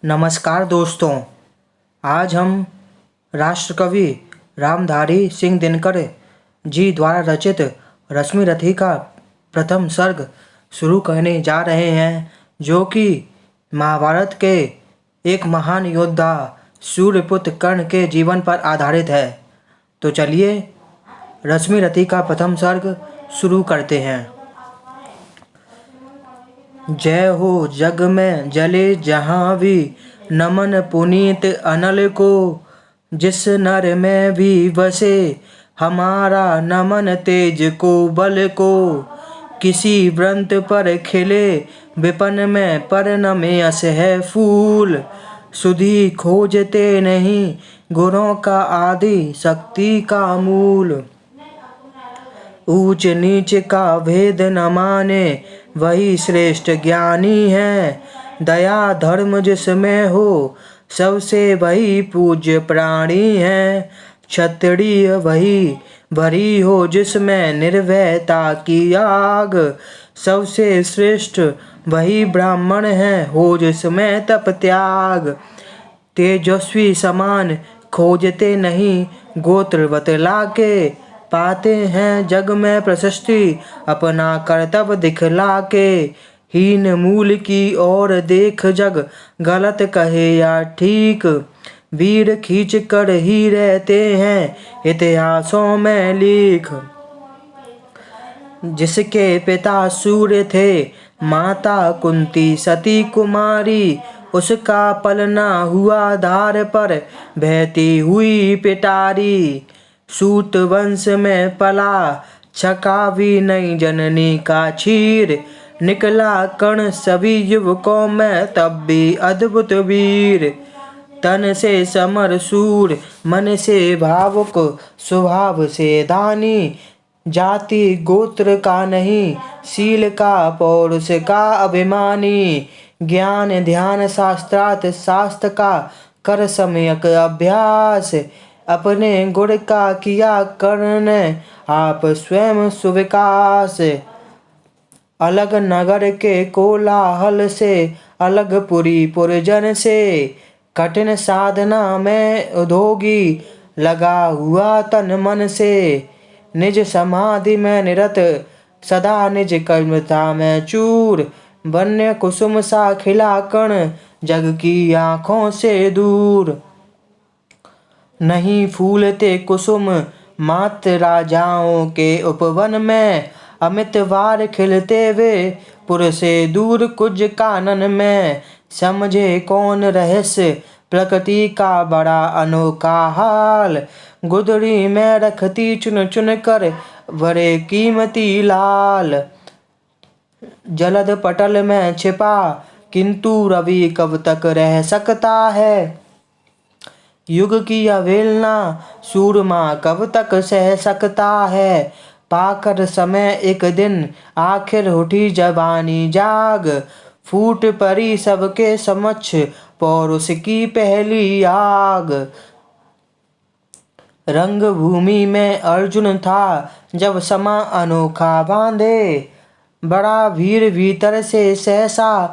नमस्कार दोस्तों, आज हम राष्ट्रकवि रामधारी सिंह दिनकर जी द्वारा रचित रश्मि रथी का प्रथम सर्ग शुरू करने जा रहे हैं, जो कि महाभारत के एक महान योद्धा सूर्यपुत्र कर्ण के जीवन पर आधारित है। तो चलिए रश्मि रथी का प्रथम सर्ग शुरू करते हैं। जय हो जग में जले जहाँ भी, नमन पुनीत अनल को। जिस नर में भी बसे, हमारा नमन तेज को बल को। किसी व्रंत पर खिले, विपन में परिणमे अस है फूल। सुधि खोजते नहीं, गुणों का आदि शक्ति का मूल। ऊंच नीच का भेद न माने, वही श्रेष्ठ ज्ञानी है। दया धर्म जिसमें हो, सबसे वही पूज्य प्राणी है। क्षत्रिय वही भरी हो, जिसमें निर्भयता की आग। सबसे श्रेष्ठ वही ब्राह्मण है, हो जिसमें तप त्याग। तेजस्वी समान खोजते नहीं, गोत्र बतला के। पाते हैं जग में प्रशस्ति, अपना कर्तव्य दिखला के। हीन मूल की ओर देख जग, गलत कहे या ठीक। वीर खींच कर ही रहते हैं, इतिहासों में लेख। जिसके पिता सूर्य थे, माता कुंती सती कुमारी। उसका पलना हुआ धार पर, बहती हुई पिटारी। सूत वंश में पला, छका भी नहीं जननी का क्षीर। निकला कर्ण सभी युवकों में, तब भी अद्भुत वीर। तन से समर शूर, मन से भावुक, स्वभाव से दानी। जाति गोत्र का नहीं, शील का पौरुष का अभिमानी। ज्ञान ध्यान शास्त्रार्थ शास्त्र का, कर सम्यक अभ्यास। अपने गुण का किया कर्ण ने, आप स्वयं सुविकास। अलग नगर के कोलाहल से, अलग पुरी पुरजन से। कठिन साधना में उद्योगी, लगा हुआ तन मन से। निज समाधि में निरत, सदा निज कर्मता में चूर। वन्य कुसुम सा खिला कर्ण, जग की आँखों से दूर। नहीं फूलते कुसुम मात्र राजाओं के उपवन में। अमित वार खिलते वे, पुर से दूर कुज कानन में। समझे कौन रहस्य, प्रकृति का बड़ा अनोखा हाल। गुदड़ी में रखती चुन चुन कर, बड़े कीमती लाल। जलद पटल में छिपा, किंतु रवि कब तक रह सकता है। युग की अवहेलना, सूरमा कब तक सह सकता है। पाकर समय एक दिन, आखिर उठी जवानी जाग। फूट पड़ी सबके समक्ष, पौरुष की पहली आग। रंग भूमि में अर्जुन था, जब समा अनोखा बांधे। बड़ा वीर भीतर से सहसा,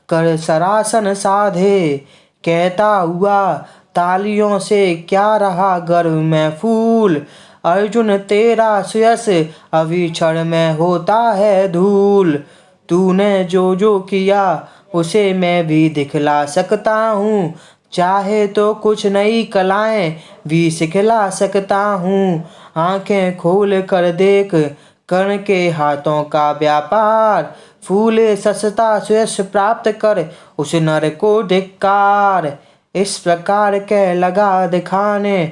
कर सरासन साधे। कहता हुआ तालियों से, क्या रहा गर्व में फूल। अर्जुन तेरा सुयश, अभी क्षण में होता है धूल। तूने जो जो किया, उसे मैं भी दिखला सकता हूँ। चाहे तो कुछ नई कलाएं भी सिखला सकता हूँ। आंखें खोल कर देख, कर्ण के हाथों का व्यापार। फूले सस्ता सुयश प्राप्त कर, उस नर को धिक्कार। इस प्रकार कह लगा दिखाने,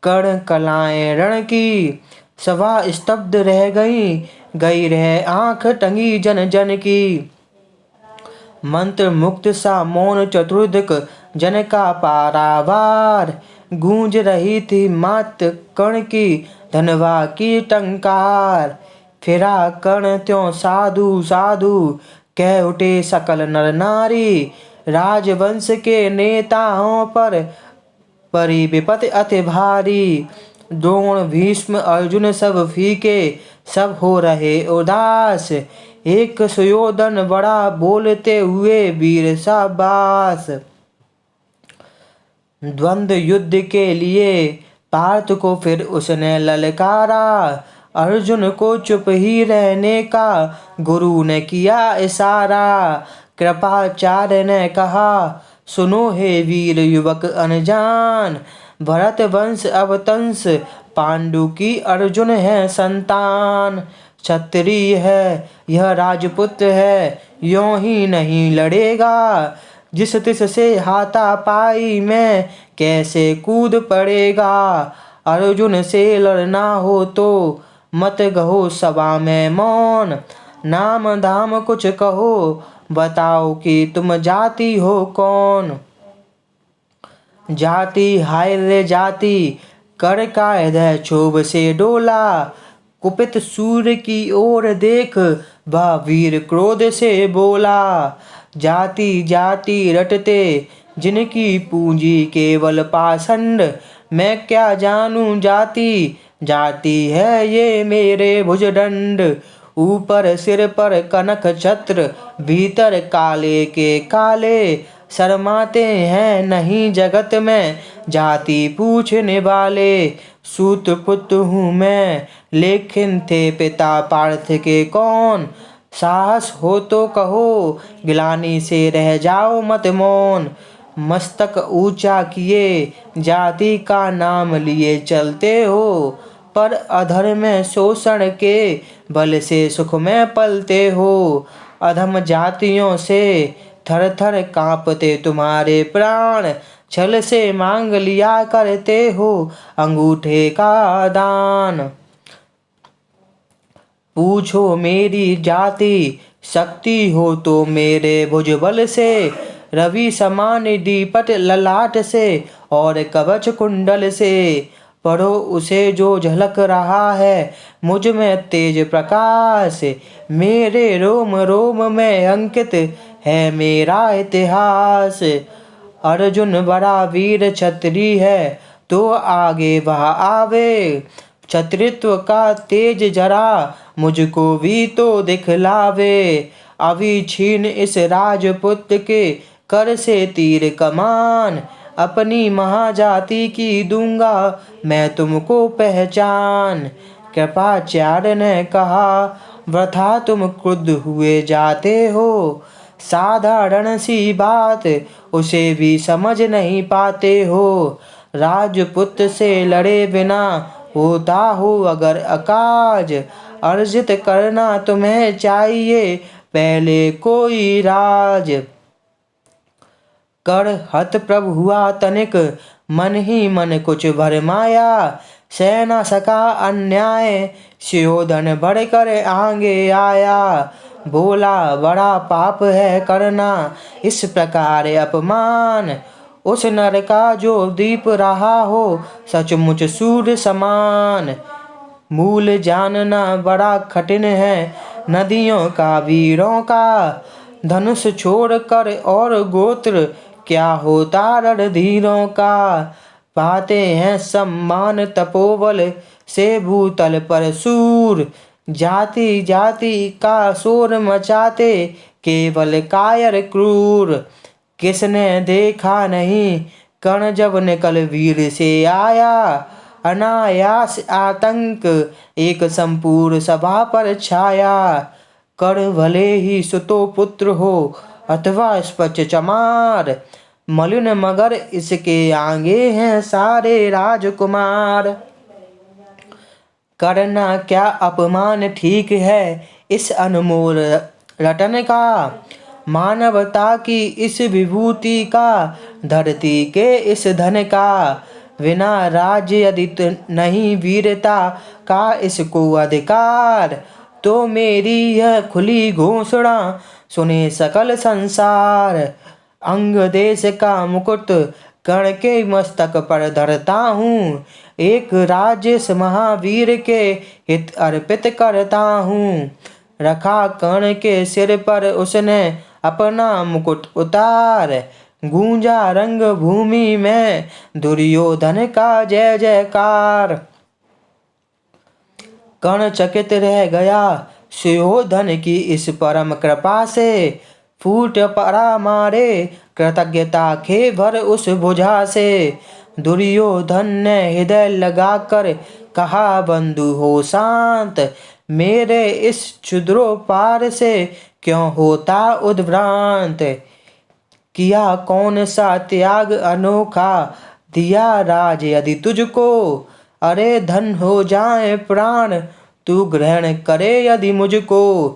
कर्ण कलाएं रण की। सभा स्तब्ध रह गई रह आंख टंगी जन जन की। मंत्र मुक्त सा मौन चतुर्दिक, जन का पारावार। गूंज रही थी मात कर्ण की, धनवा की टंकार। फिरा कर्ण त्यों साधु साधु, कह उठे सकल नर नारी। राजवंश के नेताओं पर, परी विपत्ति अति भारी। द्रोण भीष्म अर्जुन सब फीके, सब हो रहे उदास। एक सुयोधन बड़ा बोलते हुए, वीर शाबाश। द्वंद्व युद्ध के लिए पार्थ को फिर उसने ललकारा। अर्जुन को चुप ही रहने का गुरु ने किया इशारा। कृपाचार्य ने कहा, सुनो हे वीर युवक अनजान, भरत वंश अवतंस पांडु की अर्जुन है संतान। क्षत्रिय है यह राजपुत्र है, यों ही नहीं लड़ेगा। जिस तिस से हाथापाई में कैसे कूद पड़ेगा। अर्जुन से लड़ना हो तो मत कहो सभा में मौन। नाम धाम कुछ कहो, बताओ कि तुम जाति हो कौन। जाति हाय रे जाति, कर का हृदय क्षोभ से डोला। कुपित सूर्य की ओर देख, वह वीर क्रोध से बोला। जाति जाति रटते जिनकी पूंजी केवल पाषंड, मैं क्या जानूं जाति, जाति है ये मेरे भुजदंड। ऊपर सिर पर कनक छत्र, भीतर काले के काले। शर्माते हैं नहीं जगत में, जाति पूछने वाले। सूत पुत्र हूँ मैं, लेकिन थे पिता पार्थ के कौन। साहस हो तो कहो, गिलानी से रह जाओ मत मौन। मस्तक ऊंचा किए जाति का नाम लिए चलते हो, पर अधर्म में शोषण के बल से सुख में पलते हो। अधम जातियों से थर थर कांपते तुम्हारे प्राण, छल से मांग लिया करते हो अंगूठे का दान। पूछो मेरी जाति, शक्ति हो तो मेरे भुजबल से। रवि समान दीपट ललाट से, और कवच कुंडल से। पढ़ो उसे जो झलक रहा है मुझ में तेज प्रकाश। मेरे रोम रोम में अंकित है मेरा इतिहास। अर्जुन बड़ा वीर क्षत्रिय है, तो आगे वह आवे। क्षत्रित्व का तेज जरा मुझको भी तो दिखलावे। अभी छीन इस राजपुत्र के कर से तीर कमान। अपनी महाजाति की दूंगा मैं तुमको पहचान। कृपाचार्य ने कहा, वृथा तुम क्रुद्ध हुए जाते हो। साधारण सी बात उसे भी समझ नहीं पाते हो। राजपुत्र से लड़े बिना होता हो अगर अकाज। अर्जित करना तुम्हें चाहिए पहले कोई राज। कर हत प्रभु हुआ तनिक, मन ही मन कुछ भरमाया। सह न सका अन्याय, सुयोधन बढ़कर आगे आया। बोला बड़ा पाप है करना इस प्रकार अपमान। उस नर का जो दीप रहा हो सचमुच सूर्य समान। मूल जानना बड़ा कठिन है नदियों का वीरों का। धनुष छोड़कर और गोत्र क्या होता रणधीरों का। पाते हैं सम्मान तपोबल से भूतल पर सूर। जाति जाति का शोर मचाते केवल कायर क्रूर। किसने देखा नहीं कर्ण जब निकल वीर से आया। अनायास आतंक एक संपूर्ण सभा पर छाया। कर्ण भले ही सुतो पुत्र हो अथवा स्पष्ट चमार। मलिन मगर इसके आगे हैं सारे राजकुमार। करना क्या अपमान ठीक है इस अनमोल रतन का। मानवता की इस विभूति का, धरती के इस धन का। बिना राज्य यदि नहीं वीरता का इसको अधिकार। तो मेरी यह खुली घोषणा सुने सकल संसार। अंग देश का मुकुट कर्ण के मस्तक पर धरता हूँ। एक राज्य महावीर के हित अर्पित करता हूँ। रखा कर्ण के सिर पर उसने अपना मुकुट उतार। गूंजा रंग भूमि में दुर्योधन का जय जयकार। कर्ण चकित रह गया सुयोधन की इस परम कृपा से। फूट पड़ा मारे कृतज्ञता के भर उस भुजा से। दुर्योधन ने हृदय लगाकर कहा, बंधु हो शांत, मेरे इस क्षुद्रोपार से क्यों होता उद्भ्रांत। किया कौन सा त्याग अनोखा, दिया राज यदि तुझको। अरे धन हो जाए प्राण, तू ग्रहण करे यदि मुझको।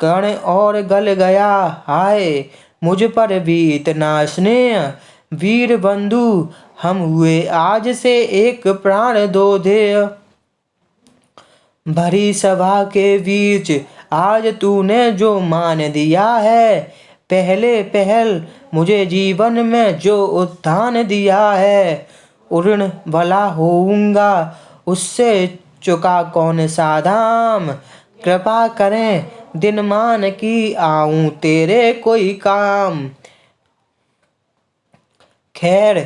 कर्ण और गल गया, हाय मुझ पर भी इतना स्नेह। वीर बंधु हम हुए आज से एक प्राण दो देय। भरी सभा के बीच आज तूने जो मान दिया है, पहले पहल मुझे जीवन में जो उत्थान दिया है। ऋण भला होऊंगा उससे चुका कौन सा दाम। कृपा करें दिन मान की आऊं तेरे कोई काम। खैर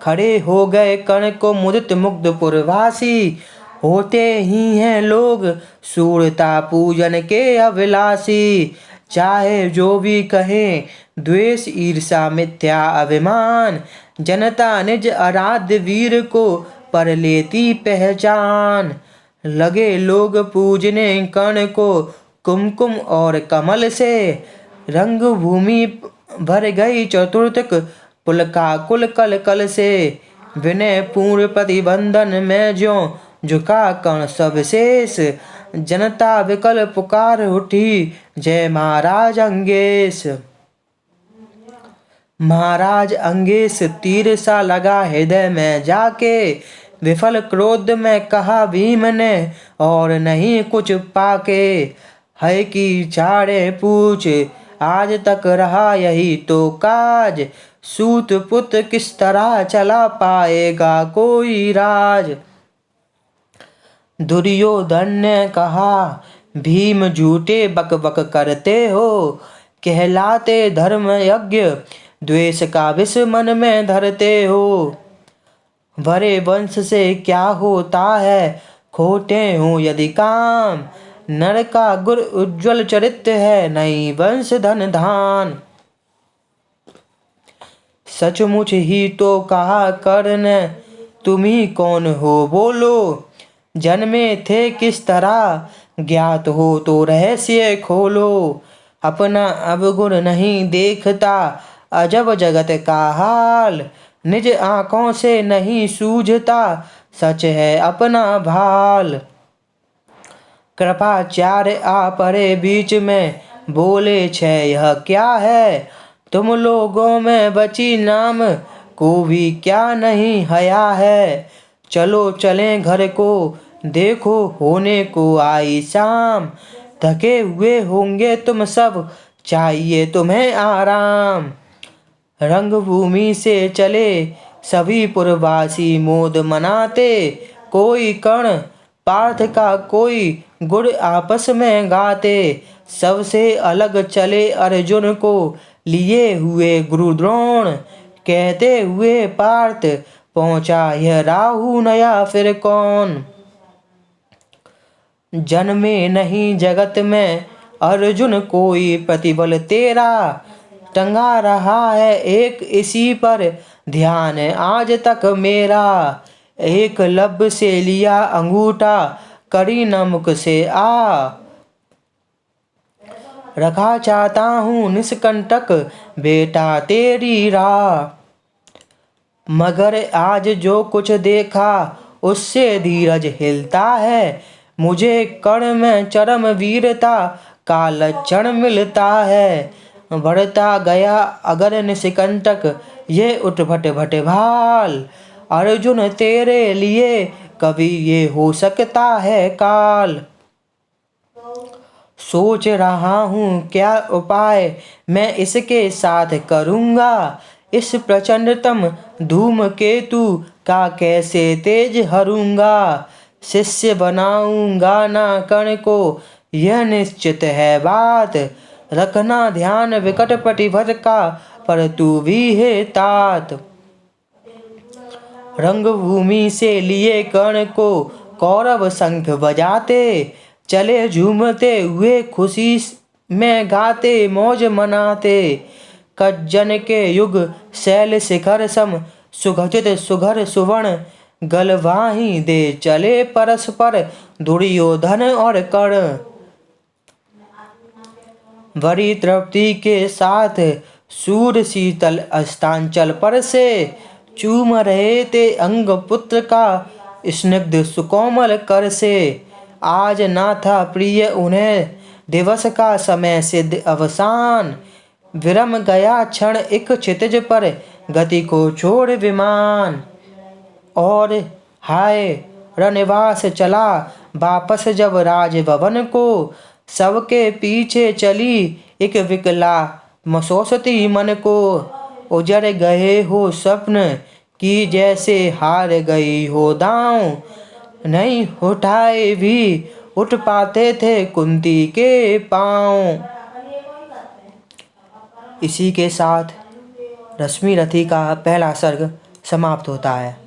खड़े हो गए कर्ण को मुदित मुग्ध पुरवासी। होते ही हैं लोग सूरता पूजन के अभिलाषी। चाहे जो भी कहें द्वेष ईर्षा मिथ्या अभिमान। जनता निज आराध्य वीर को पर लेती पहचान। लगे लोग पूजने कर्ण को कुमकुम और कमल से। रंग भूमि भर गई चतुर्थक पुलकाकुल कल कल से। विनय पूर्ण प्रतिबंधन में ज्यों झुका कर्ण सब शेष। जनता विकल पुकार उठी, जय महाराज अंगेश। महाराज अंगेश तीर सा लगा हृदय में जाके। विफल क्रोध में कहा भीम ने, और नहीं कुछ पाके। है कि चारे पूछ आज तक रहा यही तो काज। सूत पुत्र किस तरह चला पाएगा कोई राज। दुर्योधन ने कहा, भीम झूठे बक बक करते हो। कहलाते धर्म यज्ञ, द्वेष का विष मन में धरते हो। भरे वंश से क्या होता है, खोटे हो यदि काम। नर का गुर उज्ज्वल चरित्र है, नहीं वंश धन धान। सचमुच ही तो कहा कर्ण, तुम ही कौन हो बोलो। जन्मे थे किस तरह, ज्ञात हो तो रहस्य खोलो। अपना अवगुण नहीं देखता, अजब जगत का हाल। निज आँखों से नहीं सूझता, सच है अपना भाल। कृपाचार्य आ पड़े बीच में, बोले छे यह क्या है। तुम लोगों में बची नाम को भी क्या नहीं हया है। चलो चलें घर को, देखो होने को आई शाम। थके हुए होंगे तुम सब, चाहिए तुम्हें आराम। रंगभूमि से चले सभी पुरवासी मोद मनाते। कोई कर्ण पार्थ का कोई गुण आपस में गाते। सबसे अलग चले अर्जुन को लिए हुए गुरु द्रोण। कहते हुए पार्थ पहुँचा यह राहु नया फिर कौन। जन्मे नहीं जगत में अर्जुन कोई प्रतिबल तेरा। टंगा रहा है एक इसी पर ध्यान आज तक मेरा। एक लब से लिया अंगूठा, करी न मुख से आ। रखा चाहता हूँ निष्कंटक बेटा तेरी राह। मगर आज जो कुछ देखा उससे धीरज हिलता है। मुझे कर्ण में चरम वीरता का लक्षण मिलता है। बढ़ता गया अगर निष्कंटक ये उठभट भट भाल। अर्जुन तेरे लिए कभी ये हो सकता है काल। सोच रहा हूँ क्या उपाय मैं इसके साथ करूँगा। इस प्रचंडतम धूमकेतु का कैसे तेज हरूंगा। शिष्य बनाऊंगा ना कर्ण को, यह निश्चित है बात। रखना ध्यान विकट प्रतिभट का, पर तू भी है तात। रंगभूमि से लिए कर्ण को कौरव शंख बजाते। चले झूमते हुए खुशी में गाते मौज मनाते। कज्जन के युग शैल शिखर सम सुगठित सुघर सुवर्ण गलवाही दे चले परस्पर दुर्योधन और कर्ण। बड़ी तृप्ति के साथ सूर शीतल अस्तांचल पर से चूम रहे थे अंग पुत्र का स्निग्ध सुकोमल कर से। आज ना था प्रिय उन्हें दिवस का समय सिद्ध अवसान, विरम गया क्षण एक क्षितिज पर गति को छोड़ विमान। और हाय रनिवास चला वापस जब राजभवन को, सबके पीछे चली एक विकला मसोसती मन को। उजड़ गए हो स्वप्न की जैसे हार गई हो दांव, नहीं उठाए भी उठ पाते थे कुंती के पांव। इसी के साथ रश्मि रथी का पहला सर्ग समाप्त होता है।